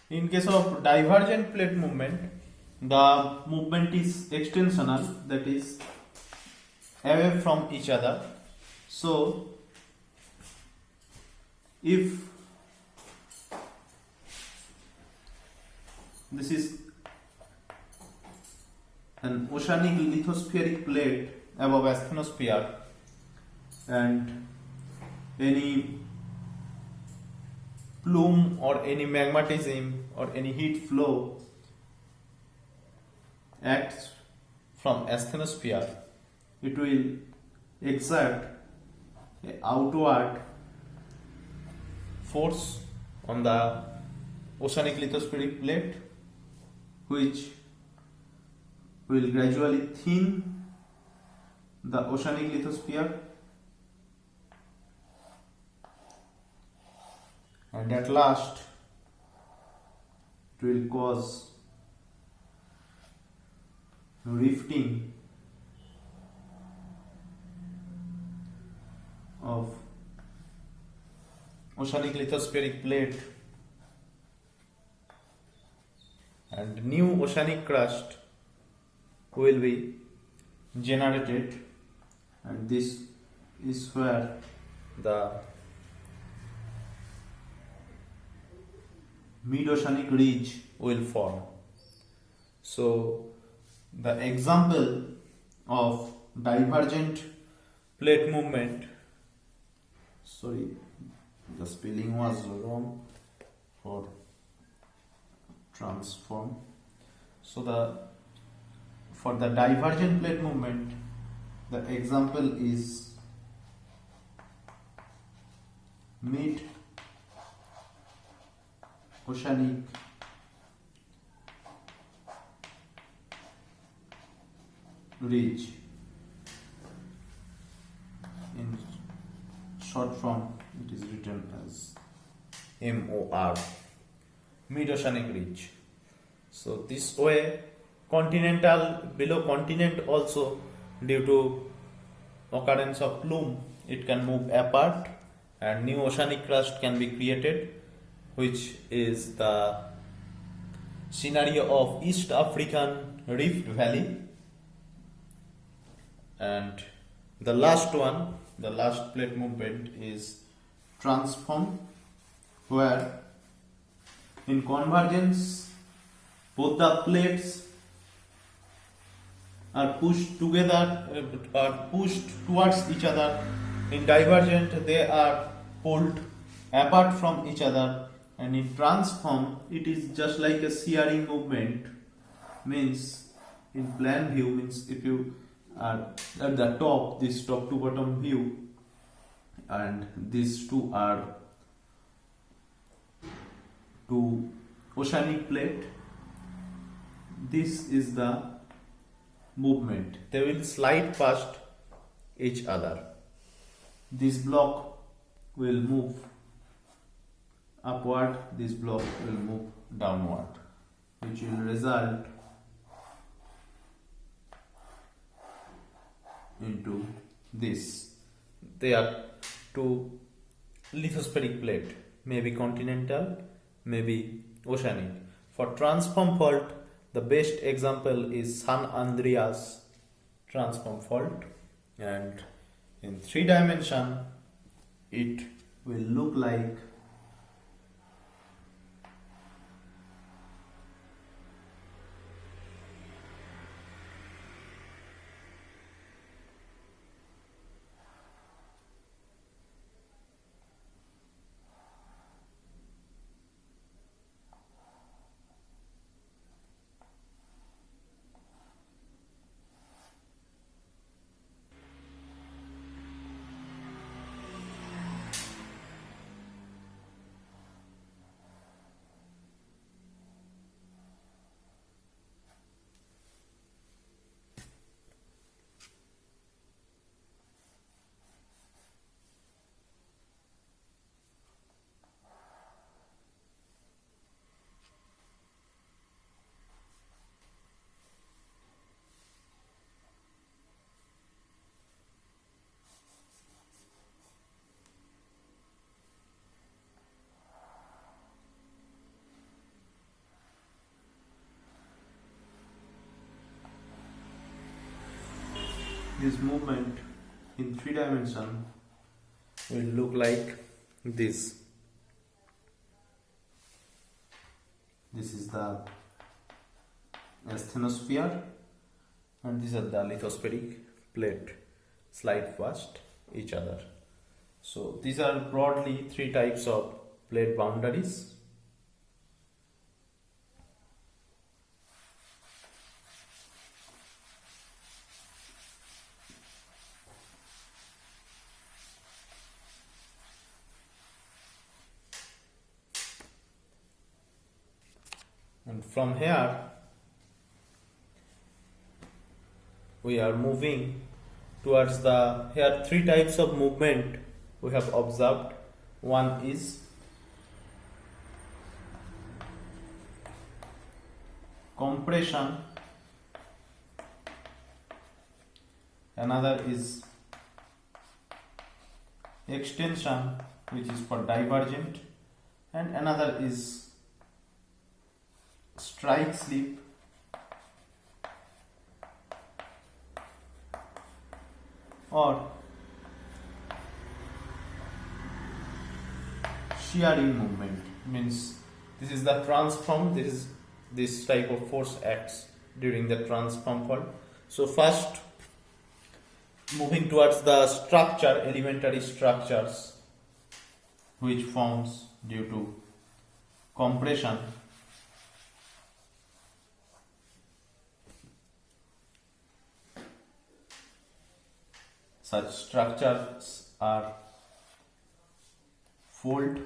In case of divergent plate movement, the movement is extensional, that is away from each other. So if this is an oceanic lithospheric plate above asthenosphere and any plume or any magmatism or any heat flow acts from asthenosphere, it will exert an outward force on the oceanic lithospheric plate, which will gradually thin the oceanic lithosphere, and at last it will cause rifting of oceanic lithospheric plate, and new oceanic crust will be generated, and this is where the mid-oceanic ridge will form. So the example of divergent plate movement, sorry, the spelling was wrong for transform. So for the divergent plate movement, the example is mid oceanic ridge. In short form, it is written as MOR, mid oceanic ridge. So this way, continental, below continent also, due to occurrence of plume, it can move apart and new oceanic crust can be created, which is the scenario of East African Rift Valley. And the last one, the last plate movement is transform, where in convergence both the plates are pushed together, are pushed towards each other. In divergent, they are pulled apart from each other, and in transform, it is just like a shearing movement. Means in plan view, means if you are at the top, this top to bottom view, and these two are two oceanic plate, this is the movement. They will slide past each other. This block will move upward, this block will move downward, which will result into this. They are two lithospheric plate, maybe continental, maybe oceanic. For transform fault, the best example is San Andreas transform fault, and in 3 dimension it will look like this movement in 3 dimension will look like this. This is the asthenosphere and these are the lithospheric plate slide past each other. So these are broadly 3 types of plate boundaries. And from here we are moving towards here 3 types of movement we have observed. One is compression, another is extension which is for divergent, and another is strike slip or shearing movement. Means this is the transform, this type of force acts during the transform fault. So first, moving towards the structure, elementary structures which forms due to compression. Such structures are fold,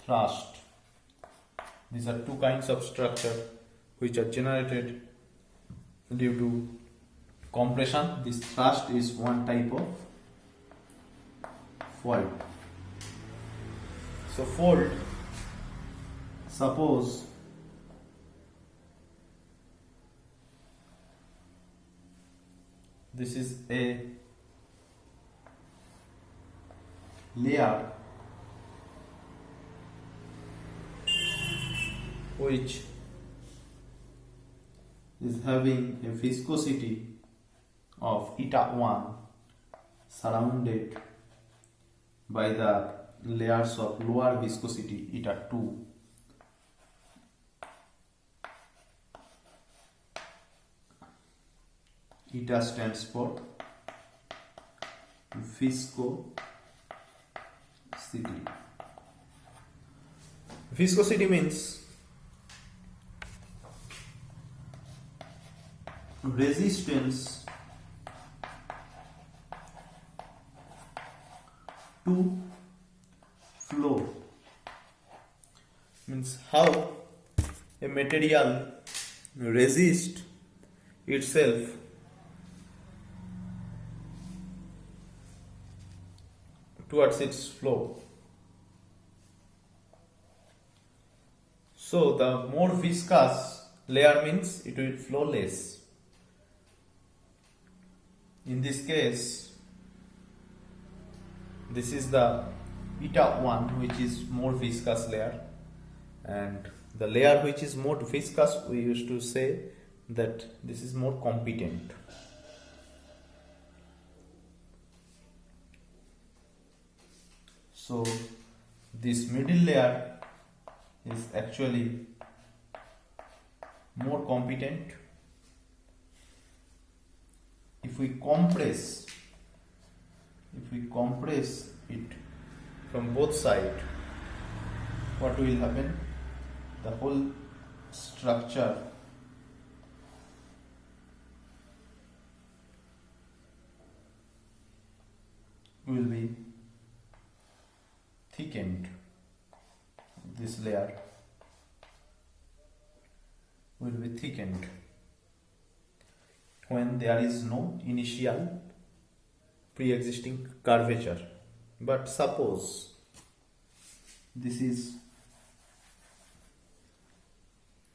thrust. These are 2 kinds of structure which are generated due to compression. This thrust is one type of fold. So fold, suppose this is a layer which is having a viscosity of eta1 surrounded by the layers of lower viscosity eta2. Eta stands for viscosity. Viscosity means resistance to flow. Means how a material resists itself towards its flow. So the more viscous layer means it will flow less. In this case, this is the eta1 which is more viscous layer, and the layer which is more viscous we used to say that this is more competent. So this middle layer is actually more competent. If we compress it from both sides, what will happen? The whole structure will be thickened. This layer will be thickened when there is no initial pre-existing curvature. But suppose this is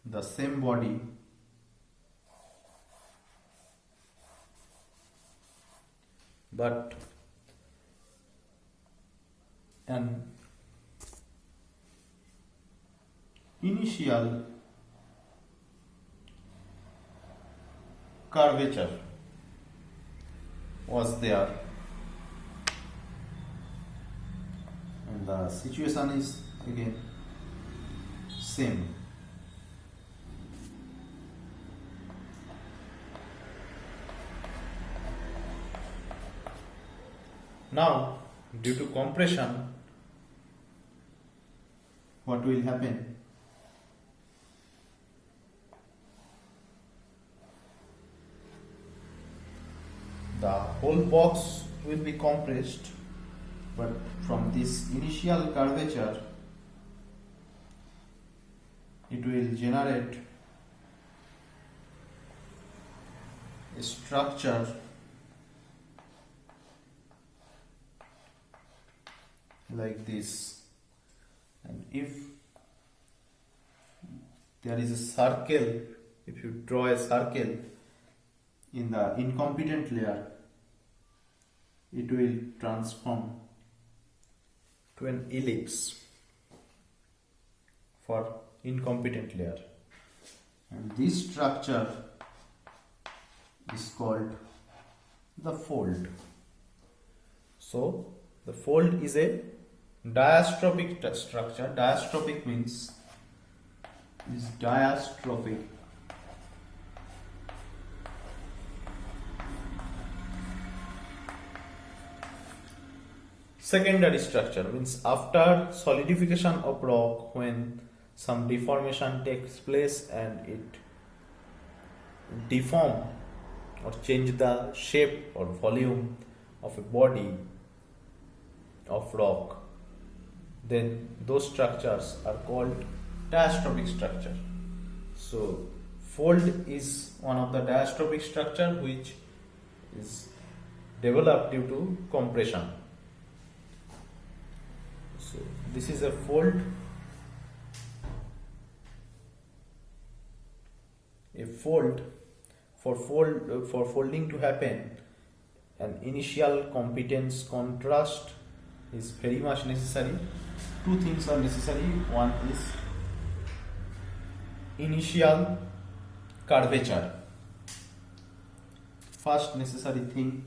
the same body but an initial curvature was there, and the situation is again same. Now, due to compression, what will happen? The whole box will be compressed, but from this initial curvature, it will generate a structure like this. And if there is a circle, if you draw a circle in the incompetent layer, it will transform to an ellipse for incompetent layer, and this structure is called the fold. So the fold is a diastrophic structure. Diastrophic means is diastrophic. Secondary structure means after solidification of rock, when some deformation takes place and it deform or change the shape or volume of a body of rock, then those structures are called diastrophic structure. So fold is one of the diastrophic structure which is developed due to compression. So this is a fold. A fold, for folding to happen, an initial competence contrast is very much necessary. Two things are necessary. One is initial curvature. First necessary thing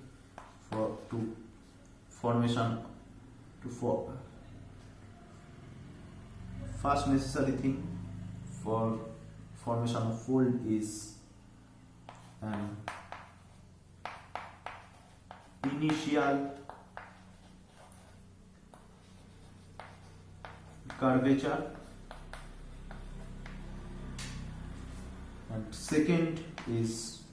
first necessary thing for formation of fold is an initial curvature, and second is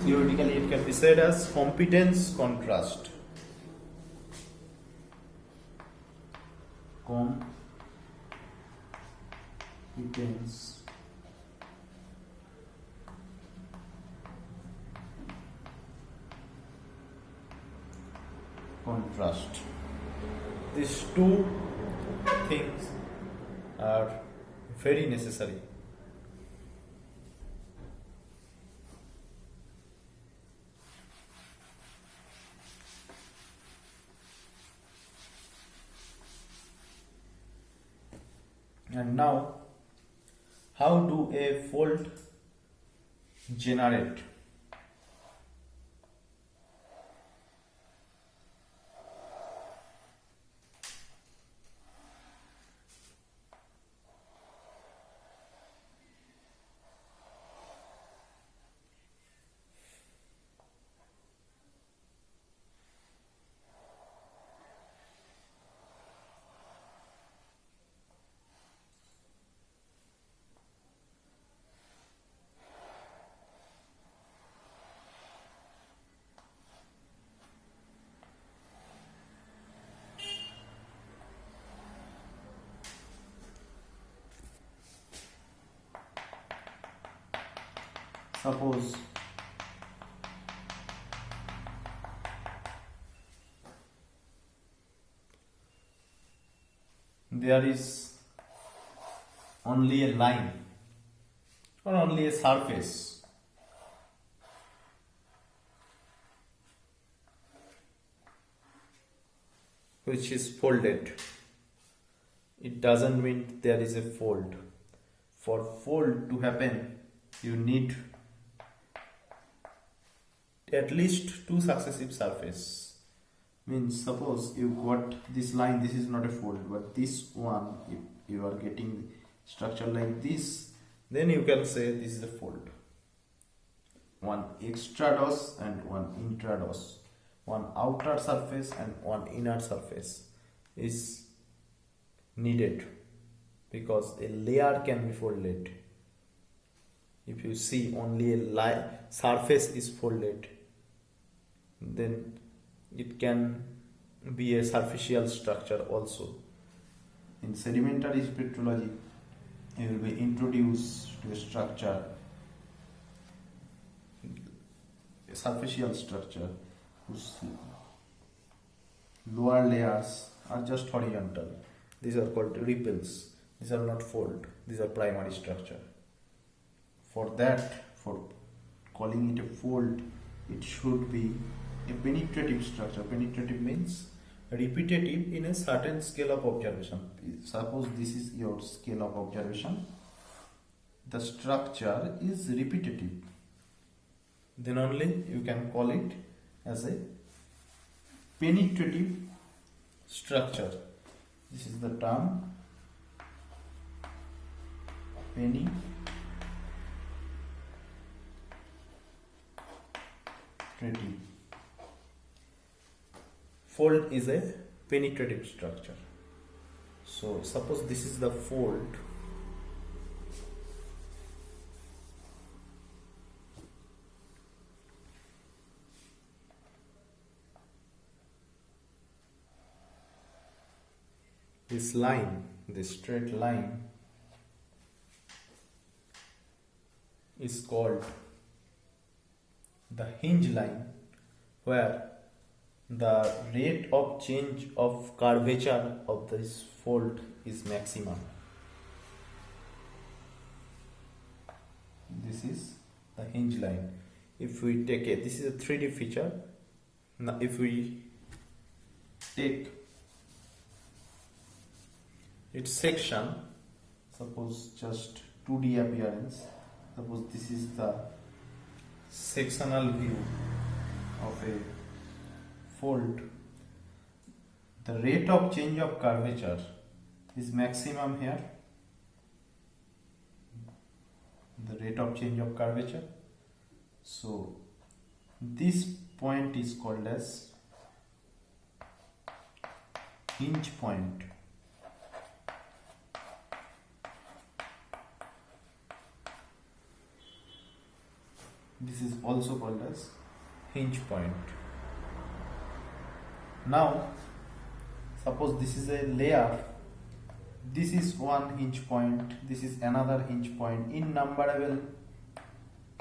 theoretically it can be said as competence contrast. Competence contrast. These two things are very necessary. And now, how do a fold generate? Suppose there is only a line or only a surface which is folded. it doesn't mean there is a fold. For fold to happen, you need at least two successive surface. Means suppose you got this line, this is not a fold, but this one, if you are getting structure like this, then you can say this is a fold. One extrados and one intrados, one outer surface and one inner surface is needed, because a layer can be folded. If you see only a surface is folded, then it can be a superficial structure also. In sedimentary spectrology, you will be introduced to a structure, a superficial structure whose lower layers are just horizontal. These are called ripples. These are not fold. These are primary structure. For that, for calling it a fold, it should be a penetrative structure. Penetrative means repetitive in a certain scale of observation. Suppose this is your scale of observation. The structure is repetitive. Then only you can call it as a penetrative structure. This is the term penetrative. Fold is a penetrative structure. So suppose this is the fold. This line, this straight line, is called the hinge line, where the rate of change of curvature of this fold is maximum. This is the hinge line. If we take it, this is a 3D feature. Now if we take its section, suppose just 2D appearance, suppose this is the sectional view of a fold, the rate of change of curvature is maximum here. The rate of change of curvature. So this point is called as hinge point. This is also called as hinge point. Now suppose this is a layer, this is one hinge point, this is another hinge point. Innumerable,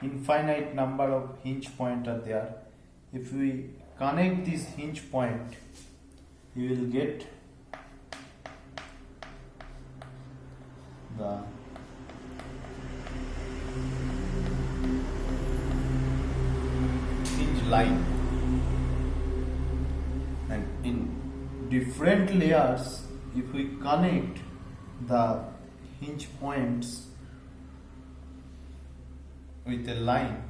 infinite number of hinge points are there. If we connect this hinge point, you will get the hinge line, and in different layers, if we connect the hinge points with a line,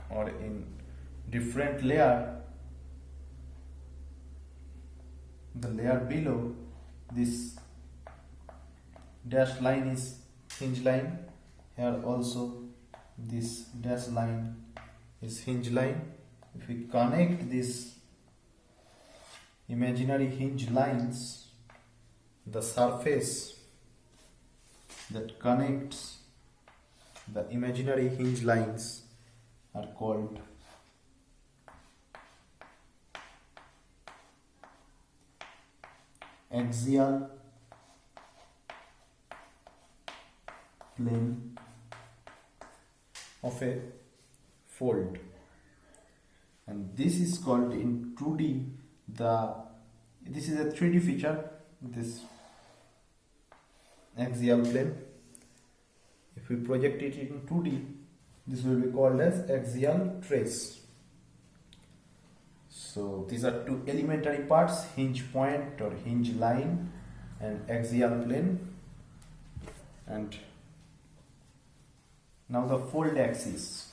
or in different layer, the layer below, this dash line is hinge line. Here also this dash line is hinge line. If we connect these imaginary hinge lines, the surface that connects the imaginary hinge lines are called axial plane of a fold, and this is called in 2D this is a 3D feature, this axial plane. If we project it in 2D, this will be called as axial trace. So these are two elementary parts, hinge point or hinge line and axial plane, and now the fold axis.